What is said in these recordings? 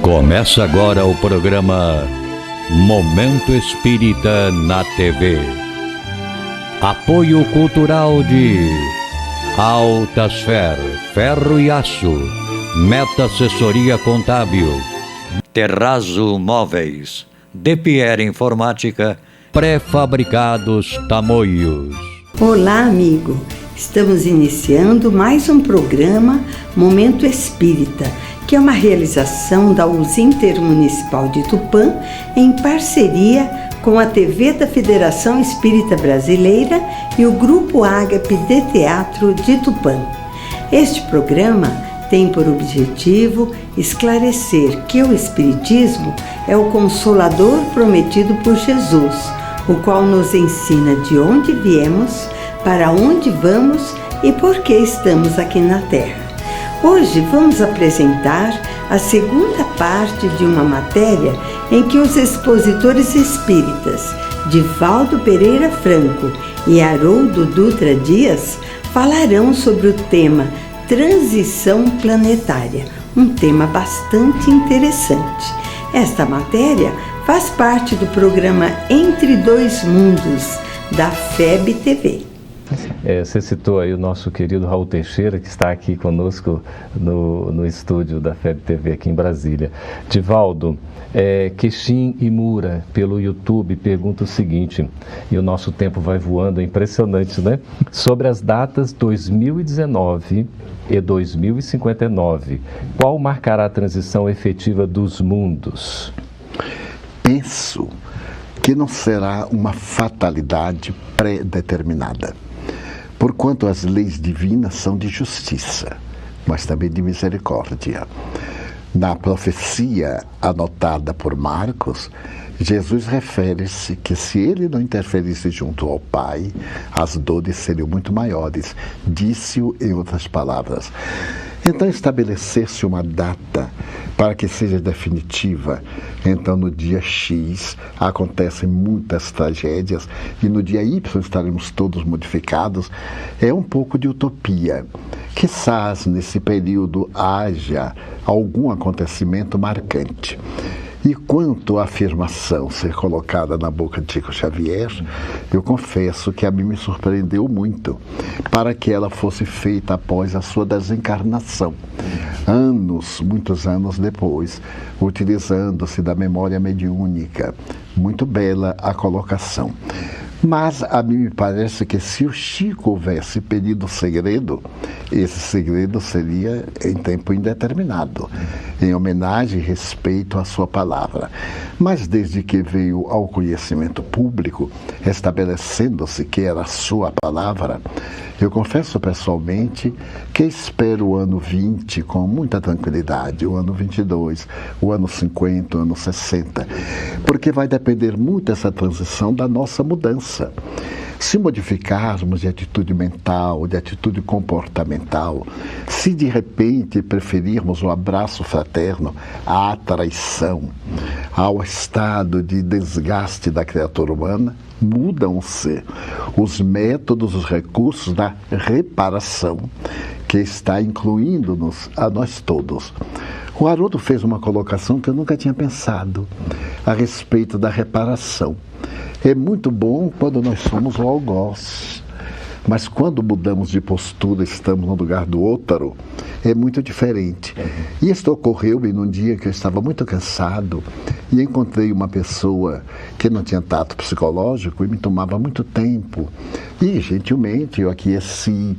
Começa agora o programa Momento Espírita na TV. Apoio cultural de Altasfer, Ferro e Aço, Meta Assessoria Contábil, Terrazzo Móveis, De Pierre Informática, Pré-fabricados Tamoios. Olá, amigo! Estamos iniciando mais um programa Momento Espírita, que é uma realização da UZ Intermunicipal de Tupã, em parceria com a TV da Federação Espírita Brasileira e o Grupo Ágape de Teatro de Tupã. Este programa tem por objetivo esclarecer que o Espiritismo é o Consolador prometido por Jesus, o qual nos ensina de onde viemos, para onde vamos e por que estamos aqui na Terra. Hoje vamos apresentar a segunda parte de uma matéria em que os expositores espíritas Divaldo Pereira Franco e Haroldo Dutra Dias falarão sobre o tema Transição Planetária, um tema bastante interessante. Esta matéria faz parte do programa Entre Dois Mundos, da FEB TV. Você citou aí o nosso querido Raul Teixeira, que está aqui conosco no estúdio da FEB TV aqui em Brasília. Divaldo, Queixim e Mura, pelo YouTube, pergunta o seguinte, e o nosso tempo vai voando, é impressionante, né? Sobre as datas 2019 e 2059, qual marcará a transição efetiva dos mundos? Penso que não será uma fatalidade pré-determinada, porquanto as leis divinas são de justiça, mas também de misericórdia. Na profecia anotada por Marcos, Jesus refere-se que se ele não interferisse junto ao Pai, as dores seriam muito maiores. Disse-o em outras palavras. Então, estabelecer-se uma data para que seja definitiva. Então, no dia X, acontecem muitas tragédias e no dia Y estaremos todos modificados. É um pouco de utopia. Quizás, nesse período, haja algum acontecimento marcante. E quanto à afirmação ser colocada na boca de Chico Xavier, eu confesso que a mim me surpreendeu muito, para que ela fosse feita após a sua desencarnação, muitos anos depois, utilizando-se da memória mediúnica. Muito bela a colocação. Mas a mim me parece que se o Chico houvesse pedido segredo, esse segredo seria em tempo indeterminado, em homenagem e respeito à sua palavra. Mas desde que veio ao conhecimento público, estabelecendo-se que era a sua palavra, eu confesso pessoalmente que espero o ano 20 com muita tranquilidade, o ano 22, o ano 50, o ano 60, porque vai depender muito essa transição da nossa mudança. Se modificarmos de atitude mental, de atitude comportamental, se de repente preferirmos o abraço fraterno à traição, ao estado de desgaste da criatura humana, mudam-se os métodos, os recursos da reparação, que está incluindo-nos a nós todos. O Haroldo fez uma colocação que eu nunca tinha pensado a respeito da reparação. É muito bom quando nós somos o algoz, mas quando mudamos de postura, estamos no lugar do outro, é muito diferente. E isto ocorreu-me num dia que eu estava muito cansado e encontrei uma pessoa que não tinha tato psicológico e me tomava muito tempo. E, gentilmente, eu aqueci,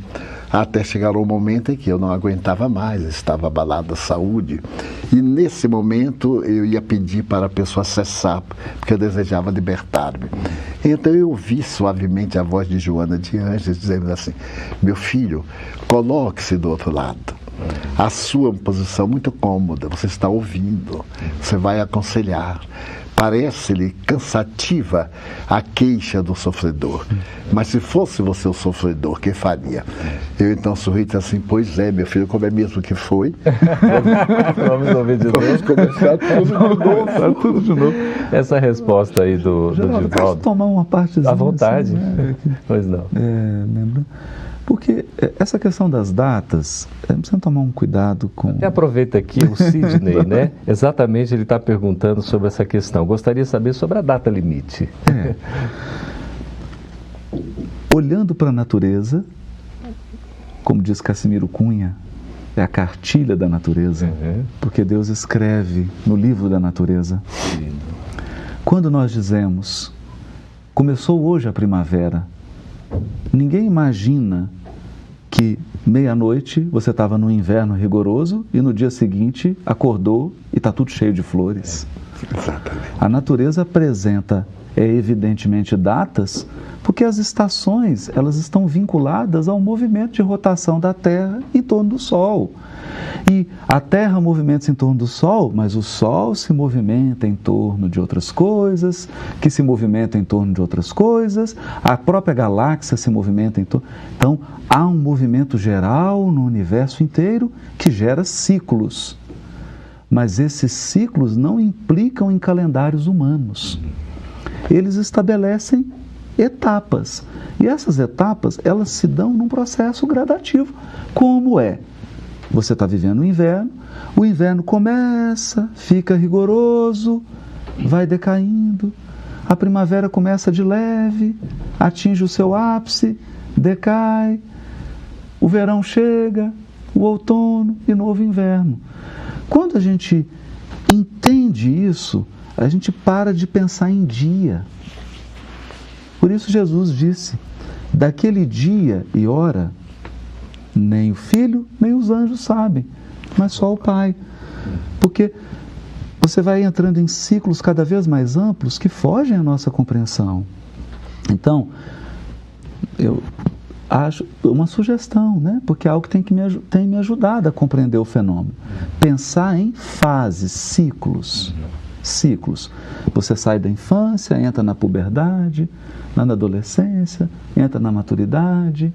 até chegar o momento em que eu não aguentava mais, estava abalada a saúde. E nesse momento eu ia pedir para a pessoa cessar, porque eu desejava libertar-me. Então eu ouvi suavemente a voz de Joana de Anjos dizendo assim: meu filho, coloque-se do outro lado. A sua posição muito cômoda, você está ouvindo, você vai aconselhar. Parece-lhe cansativa a queixa do sofredor. Mas se fosse você o sofredor, que faria? Eu então sorri e disse assim: pois é, meu filho, como é mesmo que foi? Vamos ouvir de novo. Vamos começar tudo de novo. Essa resposta aí do Divaldo. Posso tomar uma partezinha? À vontade. Assim, Pois não. Lembra? Porque essa questão das datas, precisa tomar um cuidado com... Até aproveita aqui o Sidney, né? Exatamente, ele está perguntando sobre essa questão. Gostaria de saber sobre a data limite. Olhando para a natureza, como diz Cassimiro Cunha, é a cartilha da natureza, porque Deus escreve no livro da natureza. Quando nós dizemos, começou hoje a primavera, ninguém imagina que meia-noite você estava no inverno rigoroso e no dia seguinte acordou e está tudo cheio de flores. Exatamente. A natureza apresenta, evidentemente, datas, porque as estações elas estão vinculadas ao movimento de rotação da Terra em torno do Sol. E a Terra movimenta-se em torno do Sol, mas o Sol se movimenta em torno de outras coisas, que se movimentam em torno de outras coisas, a própria galáxia se movimenta em torno... Então, há um movimento geral no universo inteiro que gera ciclos. Mas esses ciclos não implicam em calendários humanos. Eles estabelecem etapas. E essas etapas, elas se dão num processo gradativo. Como é? Você está vivendo o inverno começa, fica rigoroso, vai decaindo, a primavera começa de leve, atinge o seu ápice, decai, o verão chega, o outono e novo inverno. Quando a gente entende isso, a gente para de pensar em dia. Por isso Jesus disse, daquele dia e hora, nem o Filho, nem os anjos sabem, mas só o Pai. Porque você vai entrando em ciclos cada vez mais amplos que fogem à nossa compreensão. Então, eu acho uma sugestão, né? Porque é algo que tem me ajudado a compreender o fenômeno. Pensar em fases, ciclos. Ciclos. Você sai da infância, entra na puberdade, na adolescência, entra na maturidade.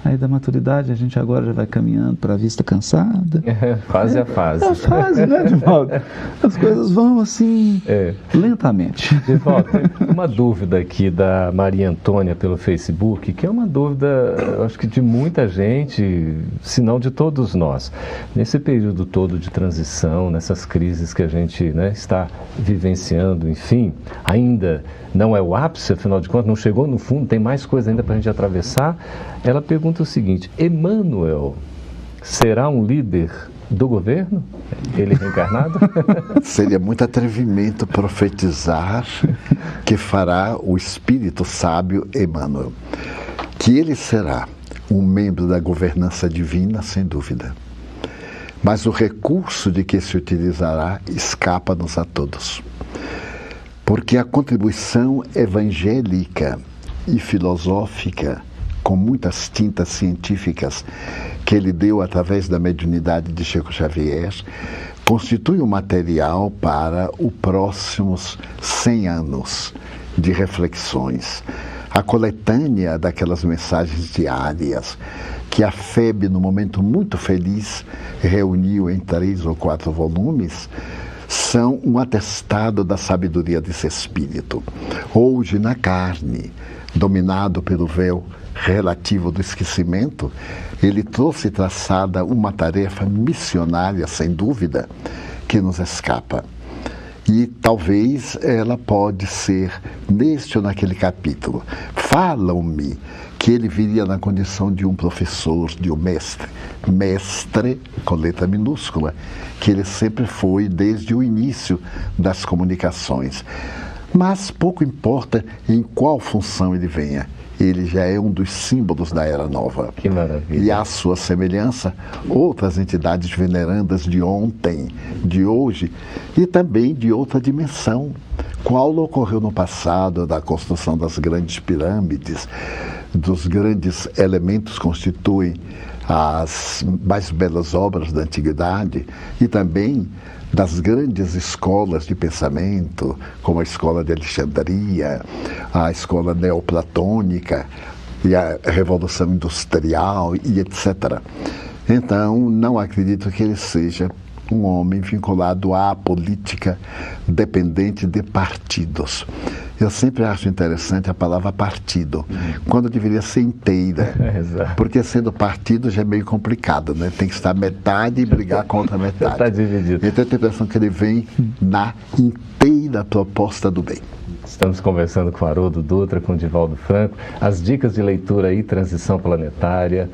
Aí da maturidade a gente agora já vai caminhando para a vista cansada. Fase a fase. É a fase, né, Divaldo? As coisas vão assim, lentamente. Divaldo, tem uma dúvida aqui da Maria Antônia pelo Facebook, que é uma dúvida, eu acho que de muita gente, se não de todos nós. Nesse período todo de transição, nessas crises que a gente, né, está vivenciando, enfim, ainda não é o ápice, afinal de contas, não chegou no fundo, tem mais coisa ainda para a gente atravessar. Ela pergunta o seguinte, Emmanuel será um líder do governo? Ele reencarnado? Seria muito atrevimento profetizar que fará o espírito sábio Emmanuel. Que ele será um membro da governança divina, sem dúvida. Mas o recurso de que se utilizará escapa-nos a todos. Porque a contribuição evangélica e filosófica, com muitas tintas científicas que ele deu através da mediunidade de Chico Xavier, constitui um material para os próximos 100 anos de reflexões. A coletânea daquelas mensagens diárias que a FEB, num momento muito feliz, reuniu em 3 ou 4 volumes, são um atestado da sabedoria desse espírito. Hoje, na carne, dominado pelo véu relativo do esquecimento, ele trouxe traçada uma tarefa missionária, sem dúvida, que nos escapa. E talvez ela pode ser neste ou naquele capítulo. Falam-me que ele viria na condição de um professor, de um mestre. Mestre, com letra minúscula, que ele sempre foi desde o início das comunicações. Mas pouco importa em qual função ele venha. Ele já é um dos símbolos da Era Nova. Que maravilha. E à sua semelhança, outras entidades venerandas de ontem, de hoje e também de outra dimensão. Qual ocorreu no passado da construção das grandes pirâmides, dos grandes elementos que constituem as mais belas obras da antiguidade e também das grandes escolas de pensamento, como a escola de Alexandria, a escola neoplatônica e a Revolução Industrial e etc. Então, não acredito que ele seja um homem vinculado à política, dependente de partidos. Eu sempre acho interessante a palavra partido, quando deveria ser inteira, porque sendo partido já é meio complicado, né? Tem que estar metade e brigar contra metade. Está dividido. Então eu tenho a impressão que ele vem na inteira proposta do bem. Estamos conversando com Haroldo Dutra, com Divaldo Franco, as dicas de leitura aí, transição planetária,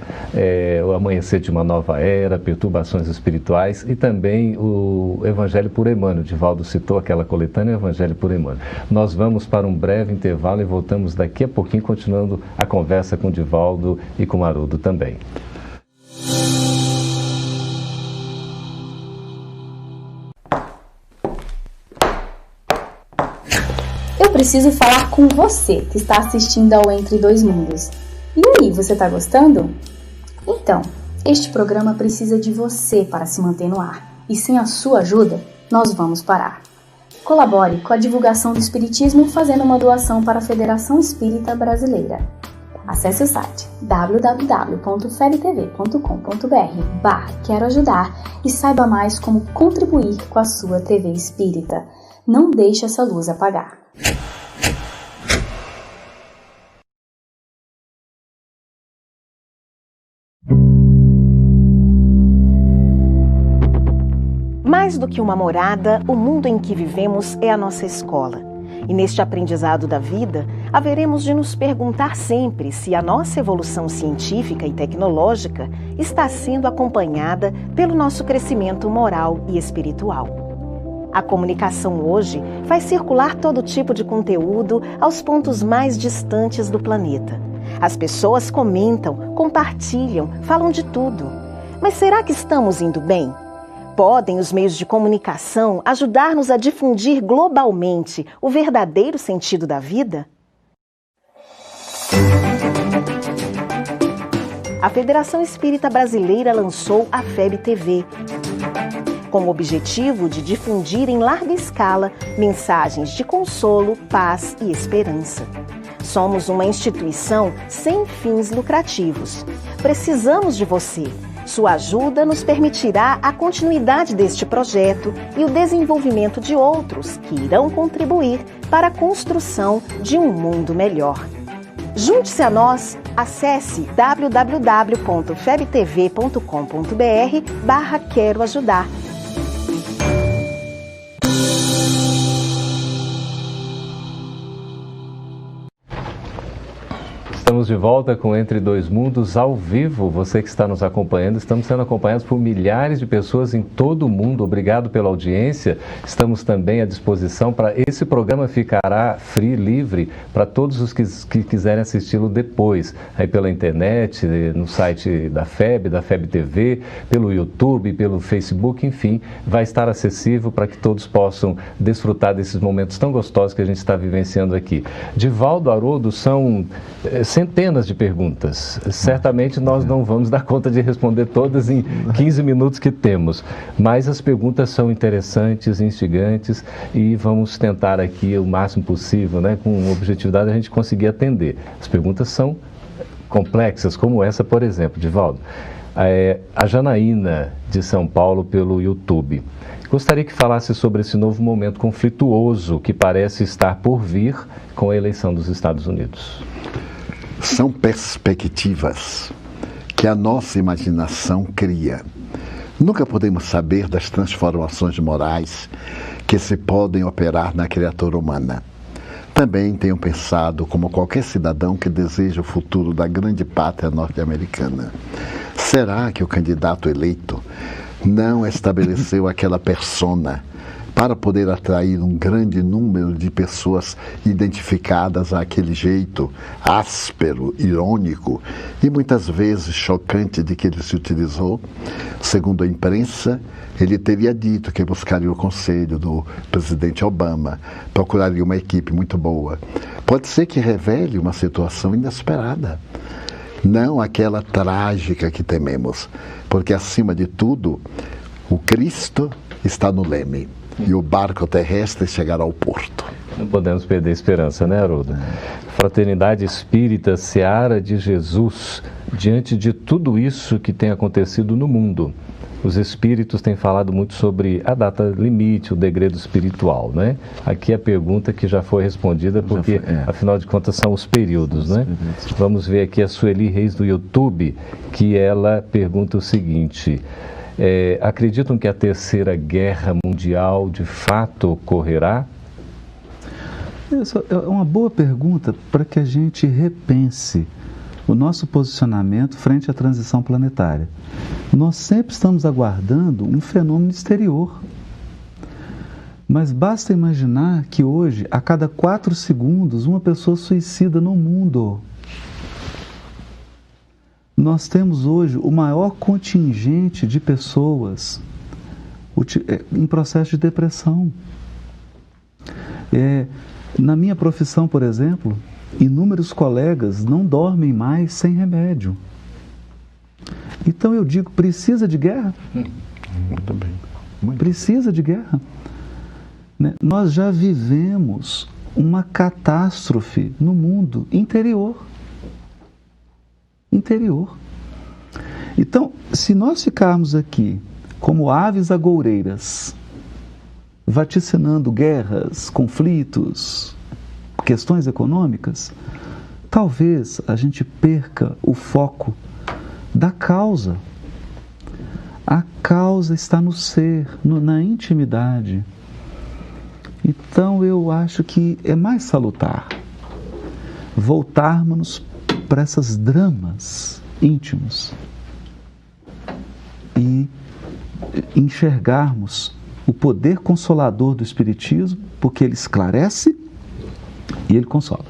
o amanhecer de uma nova era, perturbações espirituais e também o Evangelho por Emmanuel. Divaldo citou aquela coletânea Evangelho por Emmanuel. Nós vamos para um breve intervalo e voltamos daqui a pouquinho, continuando a conversa com Divaldo e com Haroldo também. Eu preciso falar com você que está assistindo ao Entre Dois Mundos. E aí, você está gostando? Então, este programa precisa de você para se manter no ar. E sem a sua ajuda, nós vamos parar. Colabore com a divulgação do Espiritismo fazendo uma doação para a Federação Espírita Brasileira. Acesse o site www.febtv.com.br/quero ajudar e saiba mais como contribuir com a sua TV Espírita. Não deixe essa luz apagar. Mais do que uma morada, o mundo em que vivemos é a nossa escola. E neste aprendizado da vida, haveremos de nos perguntar sempre se a nossa evolução científica e tecnológica está sendo acompanhada pelo nosso crescimento moral e espiritual. A comunicação hoje faz circular todo tipo de conteúdo aos pontos mais distantes do planeta. As pessoas comentam, compartilham, falam de tudo. Mas será que estamos indo bem? Podem os meios de comunicação ajudar-nos a difundir globalmente o verdadeiro sentido da vida? A Federação Espírita Brasileira lançou a FebTV, com o objetivo de difundir em larga escala mensagens de consolo, paz e esperança. Somos uma instituição sem fins lucrativos. Precisamos de você. Sua ajuda nos permitirá a continuidade deste projeto e o desenvolvimento de outros que irão contribuir para a construção de um mundo melhor. Junte-se a nós, acesse www.febtv.com.br/quero ajudar. Estamos de volta com Entre Dois Mundos ao vivo. Você que está nos acompanhando, estamos sendo acompanhados por milhares de pessoas em todo o mundo. Obrigado pela audiência. Estamos também à disposição para esse programa ficará free, livre para todos os que quiserem assisti-lo depois, aí pela internet, no site da FebTV, pelo YouTube, pelo Facebook, enfim, vai estar acessível para que todos possam desfrutar desses momentos tão gostosos que a gente está vivenciando aqui. Divaldo, Haroldo, são centenas de perguntas. Certamente nós não vamos dar conta de responder todas em 15 minutos que temos, mas as perguntas são interessantes, instigantes e vamos tentar aqui o máximo possível, né, com objetividade a gente conseguir atender. As perguntas são complexas, como essa, por exemplo, Divaldo. A Janaína, de São Paulo, pelo YouTube. Gostaria que falasse sobre esse novo momento conflituoso que parece estar por vir com a eleição dos Estados Unidos. São perspectivas que a nossa imaginação cria. Nunca podemos saber das transformações morais que se podem operar na criatura humana. Também tenho pensado, como qualquer cidadão que deseja o futuro da grande pátria norte-americana, será que o candidato eleito não estabeleceu aquela persona para poder atrair um grande número de pessoas identificadas àquele jeito áspero, irônico e muitas vezes chocante de que ele se utilizou? Segundo a imprensa, ele teria dito que buscaria o conselho do presidente Obama, procuraria uma equipe muito boa. Pode ser que revele uma situação inesperada, não aquela trágica que tememos, porque acima de tudo, o Cristo está no leme. E o barco terrestre chegará ao porto. Não podemos perder a esperança, né, Haroldo? Fraternidade Espírita, Seara de Jesus, diante de tudo isso que tem acontecido no mundo, os espíritos têm falado muito sobre a data limite, o degredo espiritual, né? Aqui a pergunta que já foi respondida, porque afinal de contas são os períodos, né? Vamos ver aqui a Sueli Reis do YouTube, que ela pergunta o seguinte: acreditam que a Terceira Guerra Mundial de fato ocorrerá? Essa é uma boa pergunta para que a gente repense o nosso posicionamento frente à transição planetária. Nós sempre estamos aguardando um fenômeno exterior. Mas basta imaginar que hoje, a cada 4 segundos, uma pessoa suicida no mundo. Nós temos hoje o maior contingente de pessoas em processo de depressão. Na minha profissão, por exemplo, inúmeros colegas não dormem mais sem remédio. Então eu digo, precisa de guerra? Muito bem. Precisa de guerra. Né? Nós já vivemos uma catástrofe no mundo interior. Então, se nós ficarmos aqui como aves agoureiras, vaticinando guerras, conflitos, questões econômicas, talvez a gente perca o foco da causa. A causa está no ser, na intimidade. Então eu acho que é mais salutar voltarmos para esses dramas íntimos e enxergarmos o poder consolador do Espiritismo, porque ele esclarece e ele consola.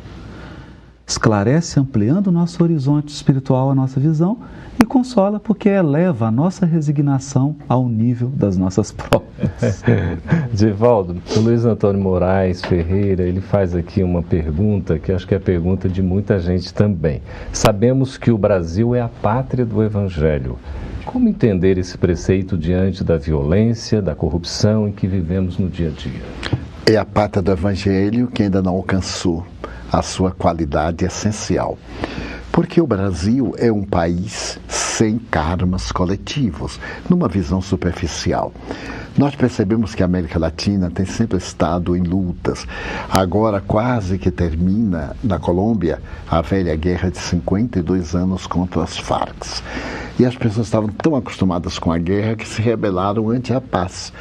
Esclarece ampliando o nosso horizonte espiritual, a nossa visão, e consola porque eleva a nossa resignação ao nível das nossas provas. Divaldo, o Luiz Antônio Moraes Ferreira, ele faz aqui uma pergunta que acho que é a pergunta de muita gente também. Sabemos que o Brasil é a pátria do Evangelho. Como entender esse preceito diante da violência, da corrupção em que vivemos no dia a dia? É a pátria do Evangelho que ainda não alcançou a sua qualidade essencial. Porque o Brasil é um país sem karmas coletivos, numa visão superficial. Nós percebemos que a América Latina tem sempre estado em lutas. Agora quase que termina, na Colômbia, a velha guerra de 52 anos contra as Farc. E as pessoas estavam tão acostumadas com a guerra que se rebelaram ante a paz,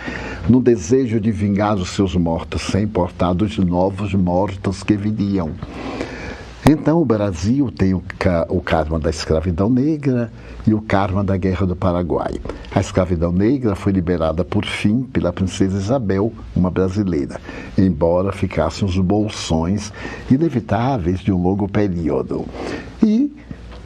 no desejo de vingar os seus mortos, sem importar dos novos mortos que viriam. Então o Brasil tem o karma da escravidão negra e o karma da Guerra do Paraguai. A escravidão negra foi liberada por fim pela princesa Isabel, uma brasileira, embora ficassem os bolsões inevitáveis de um longo período. E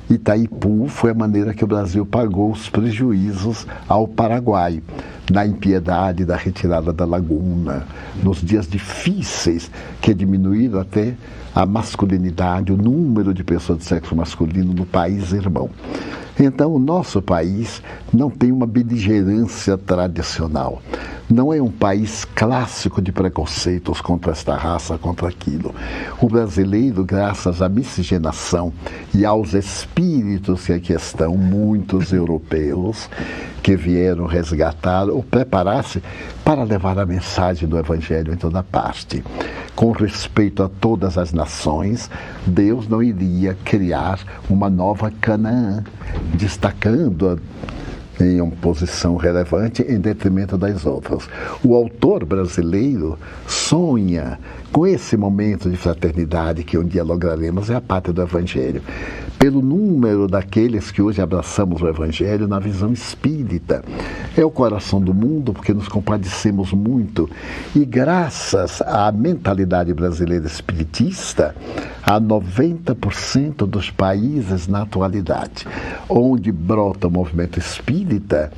Itaipu foi a maneira que o Brasil pagou os prejuízos ao Paraguai, na impiedade da retirada da laguna, nos dias difíceis que diminuíram até a masculinidade, o número de pessoas de sexo masculino no país irmão. Então, o nosso país não tem uma beligerância tradicional. Não é um país clássico de preconceitos contra esta raça, contra aquilo. O brasileiro, graças à miscigenação e aos espíritos que aqui estão, muitos europeus, que vieram resgatar ou preparar-se para levar a mensagem do Evangelho em toda parte. Com respeito a todas as nações, Deus não iria criar uma nova Canaã, destacando-a em uma posição relevante em detrimento das outras. O autor brasileiro sonha com esse momento de fraternidade que um dia lograremos, é a pátria do Evangelho. Pelo número daqueles que hoje abraçamos o Evangelho na visão espírita. É o coração do mundo, porque nos compadecemos muito. E graças à mentalidade brasileira espiritista, há 90% dos países na atualidade, onde brota o movimento espírita,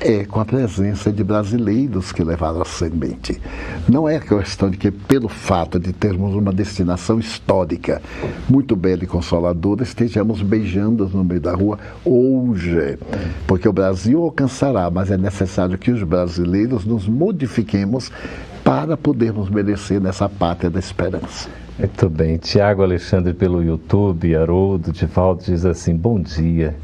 é com a presença de brasileiros que levaram a semente. Não é questão de que, pelo fato de termos uma destinação histórica muito bela e consoladora, estejamos beijando no meio da rua hoje. Porque o Brasil alcançará, mas é necessário que os brasileiros nos modifiquemos para podermos merecer nessa pátria da esperança. Muito bem. Tiago Alexandre pelo YouTube, Haroldo, Divaldo diz assim: bom dia,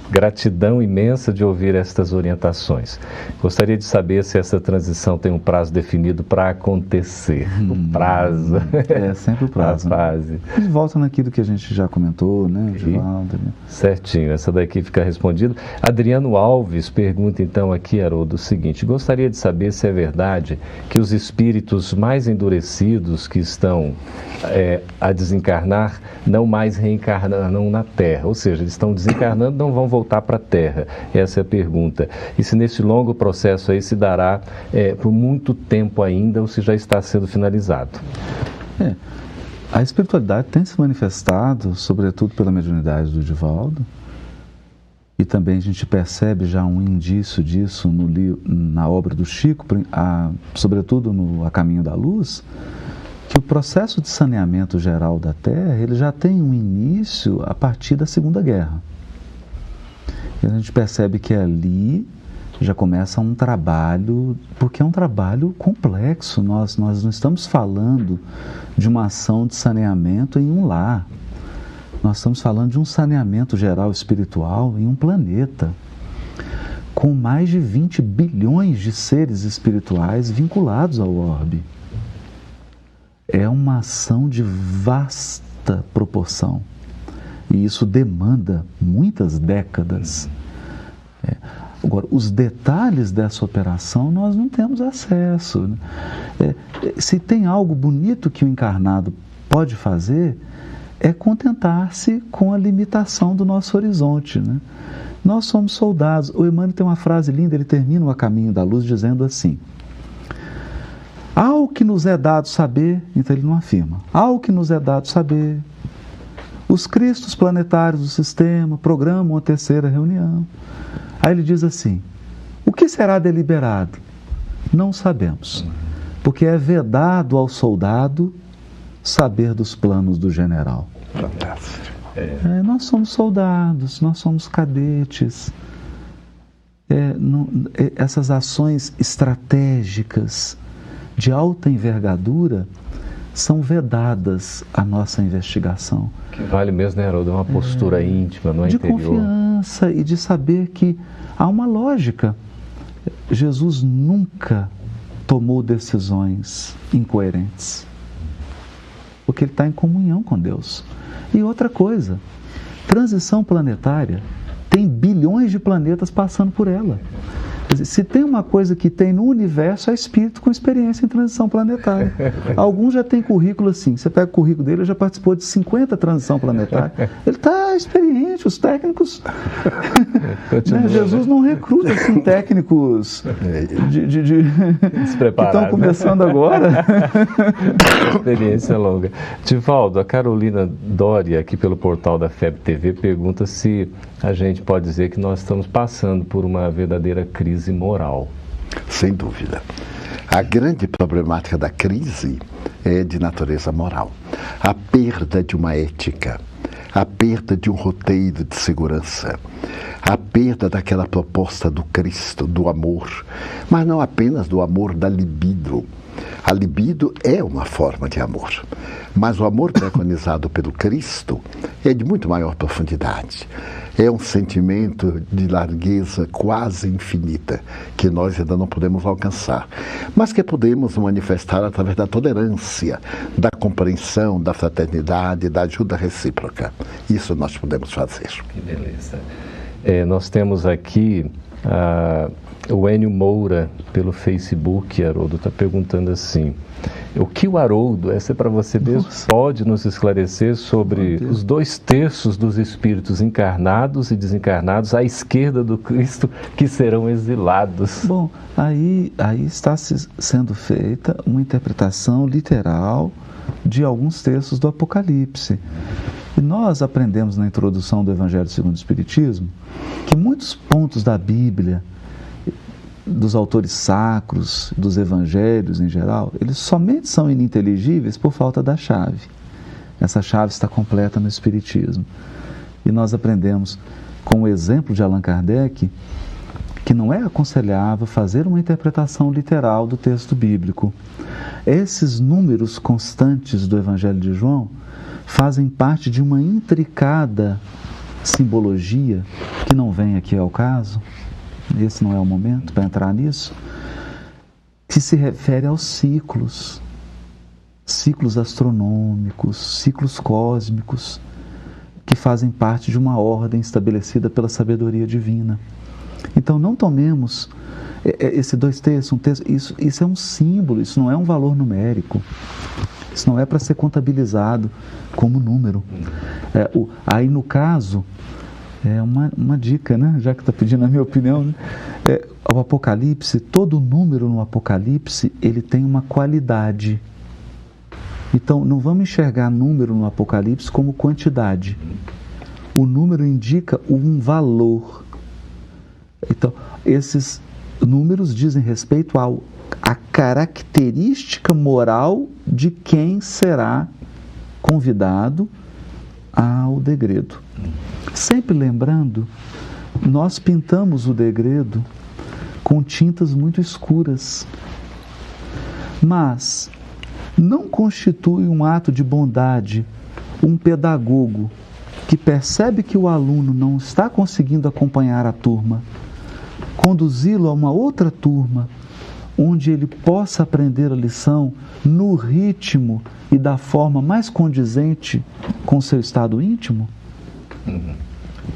gratidão imensa de ouvir estas orientações. Gostaria de saber se essa transição tem um prazo definido para acontecer. O prazo. É sempre o prazo. A fase. A gente volta naquilo que a gente já comentou, né, Divaldo? Certinho, essa daqui fica respondida. Adriano Alves pergunta então aqui, Haroldo, o seguinte: gostaria de saber se é verdade que os espíritos mais endurecidos que estão a desencarnar não mais reencarnarão na Terra, ou seja, eles estão desencarnando, não vão voltar para a Terra. Essa é a pergunta. E se nesse longo processo aí se dará por muito tempo ainda ou se já está sendo finalizado? A espiritualidade tem se manifestado, sobretudo pela mediunidade do Divaldo, e também a gente percebe já um indício disso na obra do Chico, sobretudo no A Caminho da Luz, que o processo de saneamento geral da Terra, ele já tem um início a partir da Segunda Guerra. E a gente percebe que ali já começa um trabalho, porque é um trabalho complexo. Nós não estamos falando de uma ação de saneamento em um lar. Nós estamos falando de um saneamento geral espiritual em um planeta, com mais de 20 bilhões de seres espirituais vinculados ao orbe. É uma ação de vasta proporção. E isso demanda muitas décadas. Agora, os detalhes dessa operação nós não temos acesso. Se tem algo bonito que o encarnado pode fazer, é contentar-se com a limitação do nosso horizonte, né? Nós somos soldados. O Emmanuel tem uma frase linda, ele termina o A Caminho da Luz dizendo assim: ao que nos é dado saber, então ele não afirma, ao que nos é dado saber, os cristos planetários do sistema programam a terceira reunião. Aí ele diz assim: o que será deliberado? Não sabemos, porque é vedado ao soldado saber dos planos do general. Fantástico. Nós somos soldados, nós somos cadetes. Essas ações estratégicas de alta envergadura são vedadas à nossa investigação. Que vale mesmo, né, Haroldo? Uma postura íntima, no interior. De confiança e de saber que há uma lógica. Jesus nunca tomou decisões incoerentes, porque ele está em comunhão com Deus. E outra coisa, transição planetária, tem bilhões de planetas passando por ela. Quer dizer, se tem uma coisa que tem no universo, é espírito com experiência em transição planetária. Alguns já têm currículo assim, você pega o currículo dele, ele já participou de 50 transição planetária. Ele está experiente, os técnicos... Né? Jesus não recruta assim, técnicos que estão começando agora. Experiência longa. Divaldo, a Carolina Dória, aqui pelo portal da FEB TV, pergunta se a gente pode dizer que nós estamos passando por uma verdadeira crise moral. Sem dúvida. A grande problemática da crise é de natureza moral. A perda de uma ética, a perda de um roteiro de segurança, a perda daquela proposta do Cristo, do amor, mas não apenas do amor da libido. A libido é uma forma de amor, mas o amor preconizado pelo Cristo é de muito maior profundidade. É um sentimento de largueza quase infinita, que nós ainda não podemos alcançar, mas que podemos manifestar através da tolerância, da compreensão, da fraternidade, da ajuda recíproca. Isso nós podemos fazer. Que beleza. Nós temos aqui o Enio Moura, pelo Facebook. Haroldo está perguntando assim: o que o Haroldo, essa é para você mesmo, pode nos esclarecer sobre os 2/3 dos espíritos encarnados e desencarnados à esquerda do Cristo que serão exilados? Bom, aí está sendo feita uma interpretação literal de alguns textos do Apocalipse. E nós aprendemos na introdução do Evangelho segundo o Espiritismo que muitos pontos da Bíblia, dos autores sacros, dos evangelhos em geral, eles somente são ininteligíveis por falta da chave. Essa chave está completa no Espiritismo. E nós aprendemos, com o exemplo de Allan Kardec, que não é aconselhável fazer uma interpretação literal do texto bíblico. Esses números constantes do Evangelho de João fazem parte de uma intricada simbologia, que não vem aqui ao caso, esse não é o momento para entrar nisso, que se refere aos ciclos astronômicos, ciclos cósmicos, que fazem parte de uma ordem estabelecida pela sabedoria divina. Então não tomemos esse 2 terços, 1 terço, isso é um símbolo, isso não é um valor numérico, isso não é para ser contabilizado como número. Aí no caso, é uma dica, né? Já que está pedindo a minha opinião, né? O Apocalipse, todo número no Apocalipse, ele tem uma qualidade. Então, não vamos enxergar número no Apocalipse como quantidade. O número indica um valor. Então, esses números dizem respeito à característica moral de quem será convidado ao degredo. Sempre lembrando, nós pintamos o degredo com tintas muito escuras, mas não constitui um ato de bondade um pedagogo que percebe que o aluno não está conseguindo acompanhar a turma, conduzi-lo a uma outra turma, onde ele possa aprender a lição no ritmo e da forma mais condizente com o seu estado íntimo?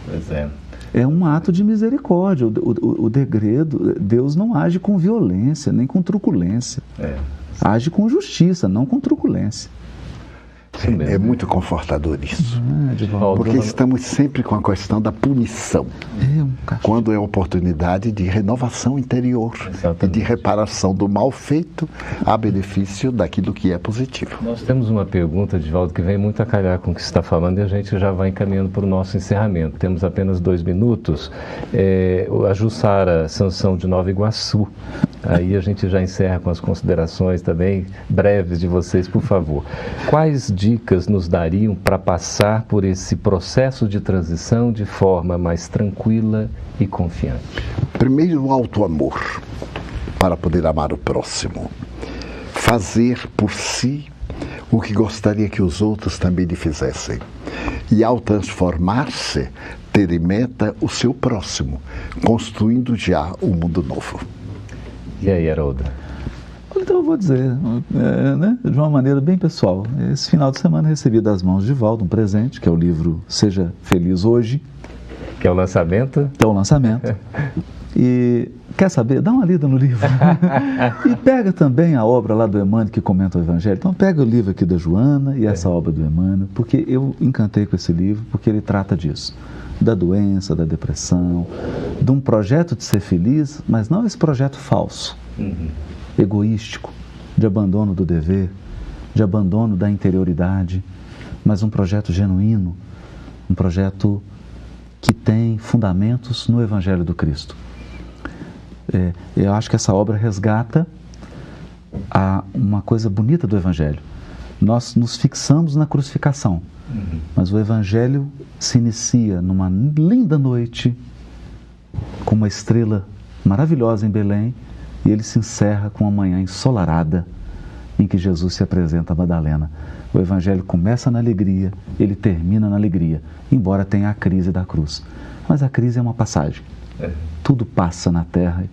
Pois é. É um ato de misericórdia. O degredo, Deus não age com violência, nem com truculência. Age com justiça, não com truculência. É muito confortador isso. Porque estamos sempre com a questão da punição. Quando é oportunidade de renovação interior. Exatamente. E de reparação do mal feito a benefício daquilo que é positivo. Nós temos uma pergunta, Divaldo, que vem muito a calhar com o que você está falando, e a gente já vai encaminhando para o nosso encerramento. Temos apenas 2 minutos. A Jussara Sansão de Nova Iguaçu. Aí a gente já encerra com as considerações também breves de vocês, por favor. Quais dicas nos dariam para passar por esse processo de transição de forma mais tranquila e confiante? Primeiro, o auto-amor, para poder amar o próximo. Fazer por si o que gostaria que os outros também lhe fizessem. E ao transformar-se, ter em meta o seu próximo, construindo já um mundo novo. E aí, Haroldo? Então eu vou dizer, de uma maneira bem pessoal, esse final de semana recebi das mãos de Divaldo um presente, que é o livro Seja Feliz Hoje. Que é o lançamento? Que é o lançamento. E quer saber? Dá uma lida no livro. E pega também a obra lá do Emmanuel que comenta o Evangelho. Então pega o livro aqui da Joana e essa obra do Emmanuel, porque eu encantei com esse livro, porque ele trata disso. Da doença, da depressão, de um projeto de ser feliz, mas não esse projeto falso, egoístico, de abandono do dever, de abandono da interioridade, mas um projeto genuíno, um projeto que tem fundamentos no Evangelho do Cristo. Eu acho que essa obra resgata uma coisa bonita do Evangelho. Nós nos fixamos na crucificação, mas o Evangelho se inicia numa linda noite, com uma estrela maravilhosa em Belém, e ele se encerra com uma manhã ensolarada, em que Jesus se apresenta a Madalena. O Evangelho começa na alegria, ele termina na alegria, embora tenha a crise da cruz. Mas a crise é uma passagem. Tudo passa na terra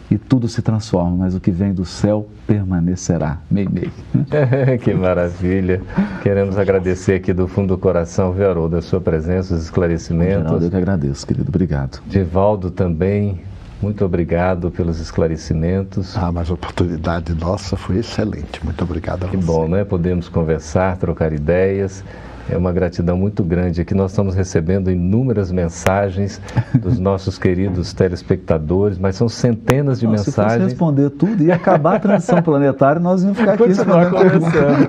e tudo se transforma, mas o que vem do céu permanecerá. Meio. Que maravilha. Queremos agradecer aqui do fundo do coração, viu, Haroldo, a sua presença, os esclarecimentos. Geraldo, eu que agradeço, querido. Obrigado. Divaldo também, muito obrigado pelos esclarecimentos. Mas a oportunidade nossa foi excelente. Muito obrigado a você. Que bom, né? Podemos conversar, trocar ideias. É uma gratidão muito grande. Aqui nós estamos recebendo inúmeras mensagens dos nossos queridos telespectadores, mas são centenas de mensagens. Se fosse responder tudo, ia acabar a transição planetária e nós íamos ficar aqui conversando.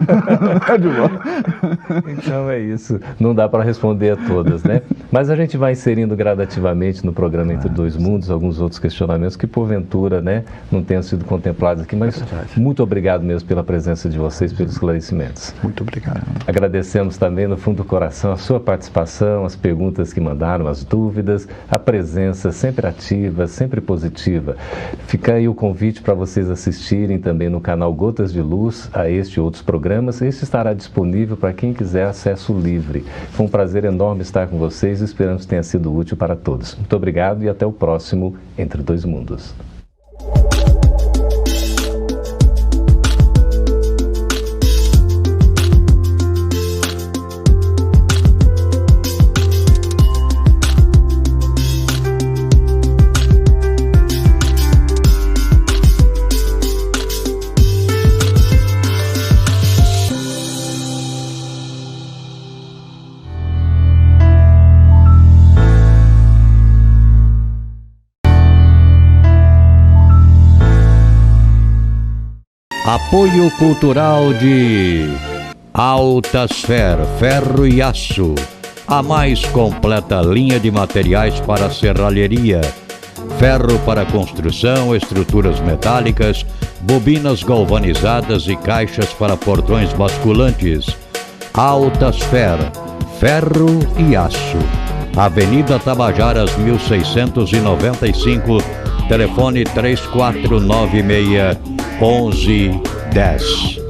Então é isso. Não dá para responder a todas, né? Mas a gente vai inserindo gradativamente no programa Entre Dois Mundos alguns outros questionamentos que, porventura, né, não tenham sido contemplados aqui. Mas muito obrigado mesmo pela presença de vocês, pelos esclarecimentos. Muito obrigado. Agradecemos também aí no fundo do coração a sua participação, as perguntas que mandaram, as dúvidas, a presença sempre ativa, sempre positiva. Fica aí o convite para vocês assistirem também no canal Gotas de Luz a este e outros programas. Este estará disponível para quem quiser acesso livre. Foi um prazer enorme estar com vocês e esperamos que tenha sido útil para todos. Muito obrigado e até o próximo Entre Dois Mundos. Apoio cultural de Altasfer Ferro e Aço, a mais completa linha de materiais para serralheria, ferro para construção, estruturas metálicas, bobinas galvanizadas e caixas para portões basculantes. Altasfer Ferro e Aço, Avenida Tabajaras 1695, telefone 3496-1110.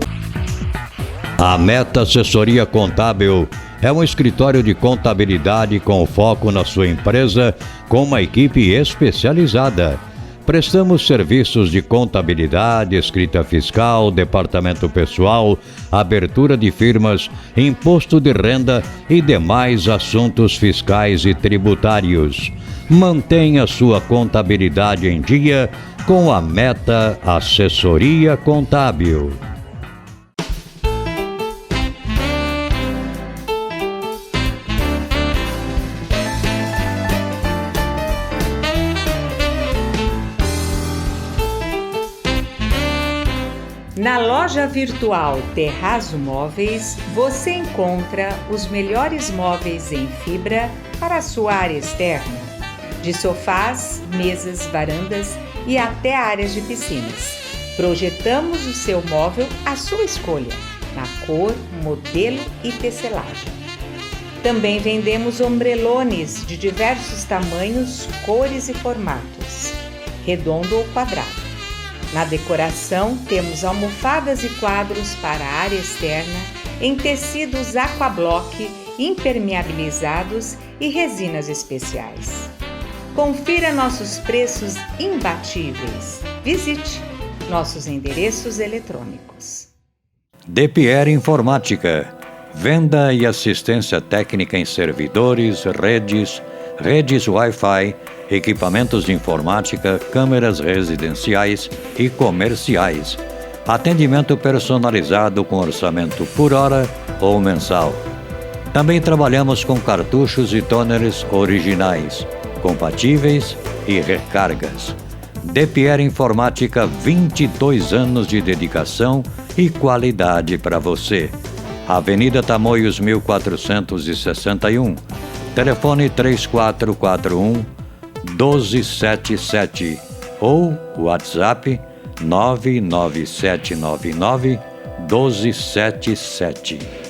A Meta Assessoria Contábil é um escritório de contabilidade com foco na sua empresa, com uma equipe especializada. Prestamos serviços de contabilidade, escrita fiscal, departamento pessoal, abertura de firmas, imposto de renda e demais assuntos fiscais e tributários. Mantenha sua contabilidade em dia com a Meta Assessoria Contábil. Na loja virtual Terrazo Móveis, você encontra os melhores móveis em fibra para a sua área externa, de sofás, mesas, varandas e até áreas de piscinas. Projetamos o seu móvel à sua escolha, na cor, modelo e tecelagem. Também vendemos ombrelones de diversos tamanhos, cores e formatos, redondo ou quadrado. Na decoração, temos almofadas e quadros para a área externa em tecidos aquablock, impermeabilizados e resinas especiais. Confira nossos preços imbatíveis. Visite nossos endereços eletrônicos. DPR Informática, venda e assistência técnica em servidores, redes Wi-Fi, equipamentos de informática, câmeras residenciais e comerciais. Atendimento personalizado com orçamento por hora ou mensal. Também trabalhamos com cartuchos e toners originais, compatíveis e recargas. DPR Informática, 22 anos de dedicação e qualidade para você. Avenida Tamoios 1461, telefone 3441-1277 ou WhatsApp 99799-1277.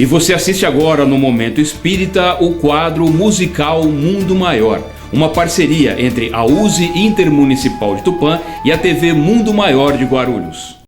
E você assiste agora no Momento Espírita o quadro musical Mundo Maior, uma parceria entre a USE Intermunicipal de Tupã e a TV Mundo Maior de Guarulhos.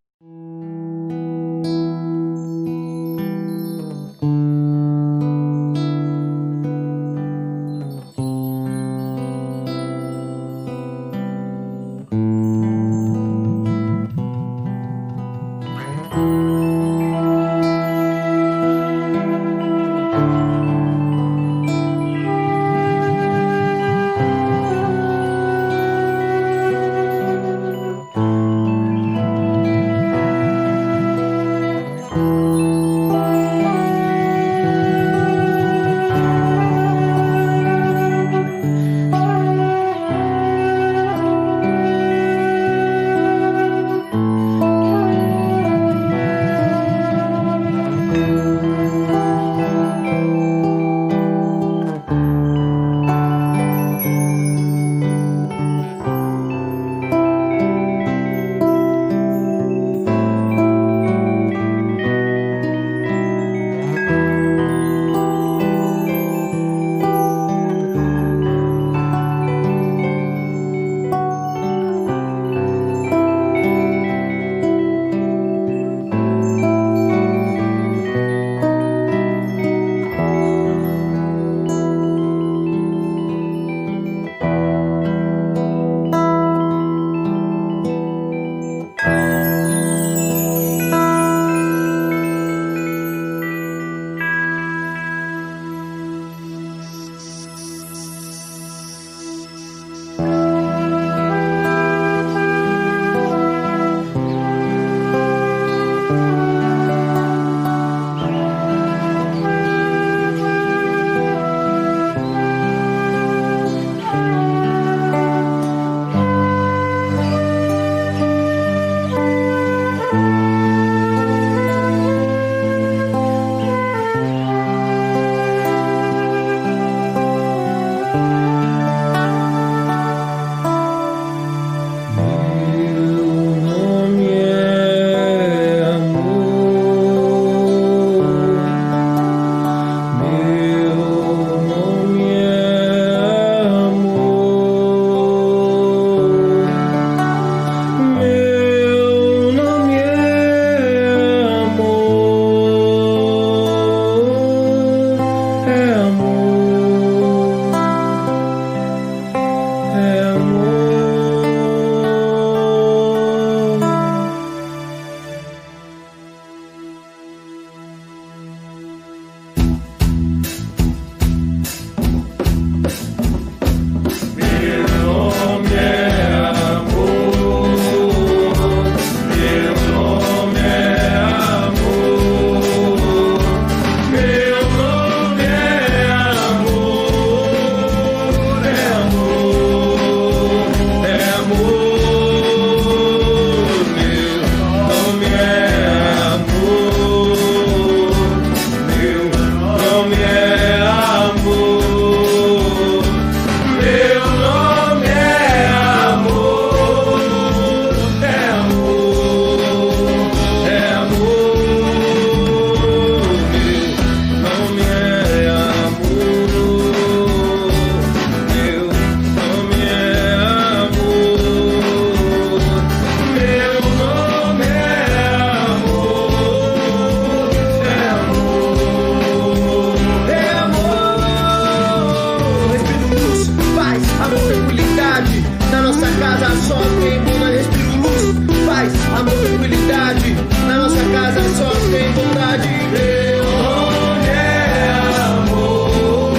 nossa casa só tem bunda, respiro luz, paz, amor, tranquilidade. Na nossa casa só tem vontade. Meu nome é amor,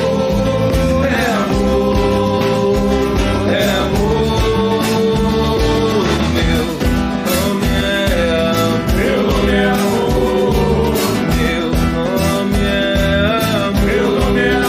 é amor, é amor. Meu nome é amor, meu nome é amor, meu nome é amor, meu nome é amor.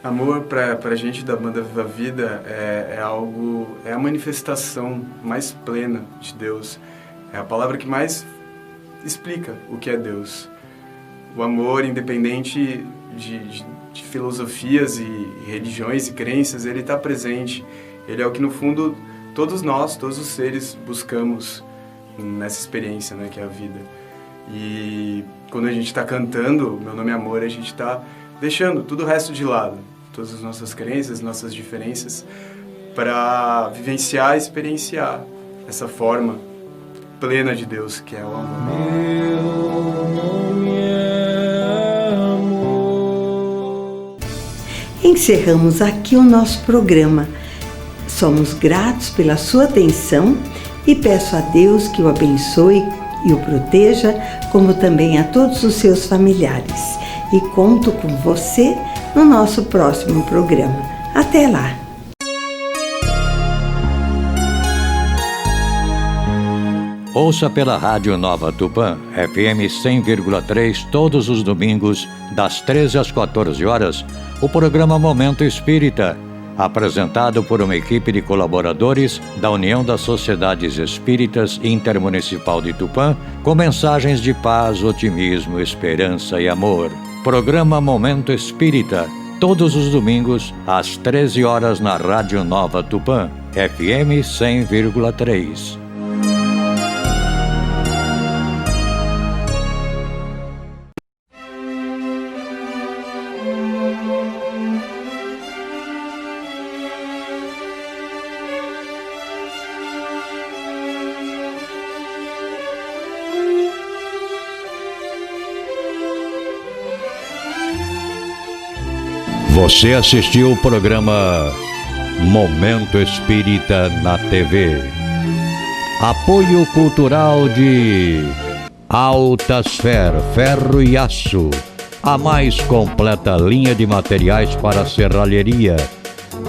Amor, pra gente da banda Viva a Vida, é a manifestação mais plena de Deus. É a palavra que mais explica o que é Deus. O amor, independente de filosofias e religiões e crenças, ele está presente. Ele é o que, no fundo, todos nós, todos os seres, buscamos nessa experiência, né, que é a vida. E quando a gente está cantando Meu Nome é Amor, a gente está deixando tudo o resto de lado, todas as nossas crenças, nossas diferenças, para vivenciar e experienciar essa forma plena de Deus, que é o amor. Meu nome é amor. Encerramos aqui o nosso programa. Somos gratos pela sua atenção e peço a Deus que o abençoe e o proteja, como também a todos os seus familiares. E conto com você no nosso próximo programa. Até lá! Ouça pela Rádio Nova Tupã, FM 100,3, todos os domingos, das 13 às 14 horas, o programa Momento Espírita, apresentado por uma equipe de colaboradores da União das Sociedades Espíritas Intermunicipal de Tupã, com mensagens de paz, otimismo, esperança e amor. Programa Momento Espírita, todos os domingos, às 13 horas na Rádio Nova Tupã, FM 100,3. Você assistiu o programa Momento Espírita na TV. Apoio cultural de Altasfer, ferro e aço. A mais completa linha de materiais para serralheria.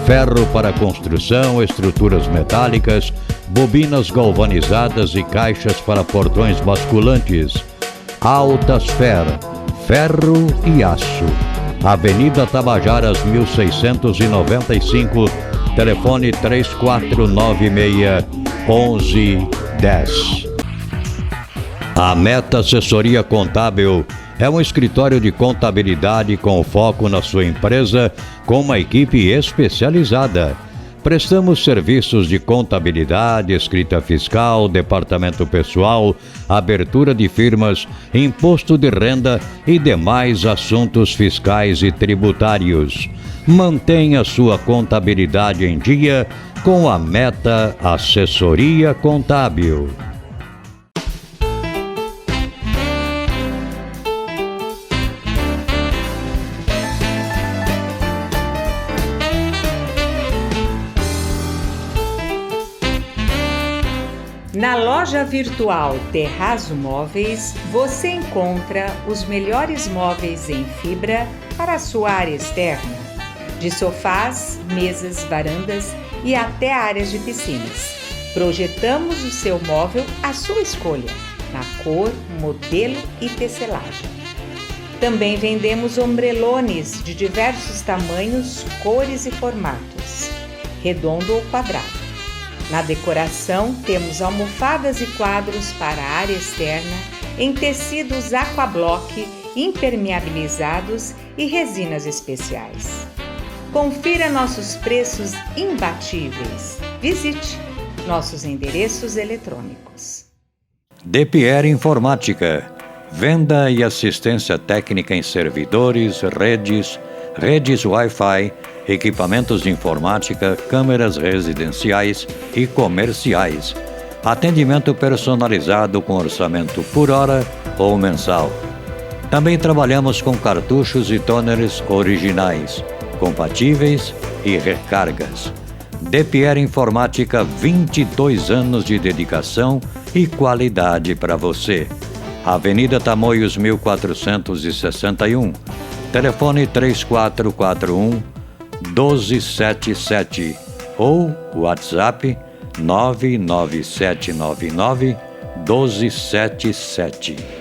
Ferro para construção, estruturas metálicas, bobinas galvanizadas e caixas para portões basculantes. Altasfer, ferro e aço. Avenida Tabajaras 1695, telefone 3496-1110. A Meta Assessoria Contábil é um escritório de contabilidade com foco na sua empresa, com uma equipe especializada. Prestamos serviços de contabilidade, escrita fiscal, departamento pessoal, abertura de firmas, imposto de renda e demais assuntos fiscais e tributários. Mantenha sua contabilidade em dia com a Meta Assessoria Contábil. Na loja virtual Terrazzo Móveis, você encontra os melhores móveis em fibra para a sua área externa, de sofás, mesas, varandas e até áreas de piscinas. Projetamos o seu móvel à sua escolha, na cor, modelo e tecelagem. Também vendemos ombrelones de diversos tamanhos, cores e formatos, redondo ou quadrado. Na decoração, temos almofadas e quadros para a área externa em tecidos aquablock, impermeabilizados e resinas especiais. Confira nossos preços imbatíveis. Visite nossos endereços eletrônicos. De Pierre Informática. Venda e assistência técnica em servidores, redes Wi-Fi, equipamentos de informática, câmeras residenciais e comerciais. Atendimento personalizado com orçamento por hora ou mensal. Também trabalhamos com cartuchos e toners originais, compatíveis e recargas. De Pierre Informática, 22 anos de dedicação e qualidade para você. Avenida Tamoios 1461. Telefone 3441-1277 ou WhatsApp 99799-1277.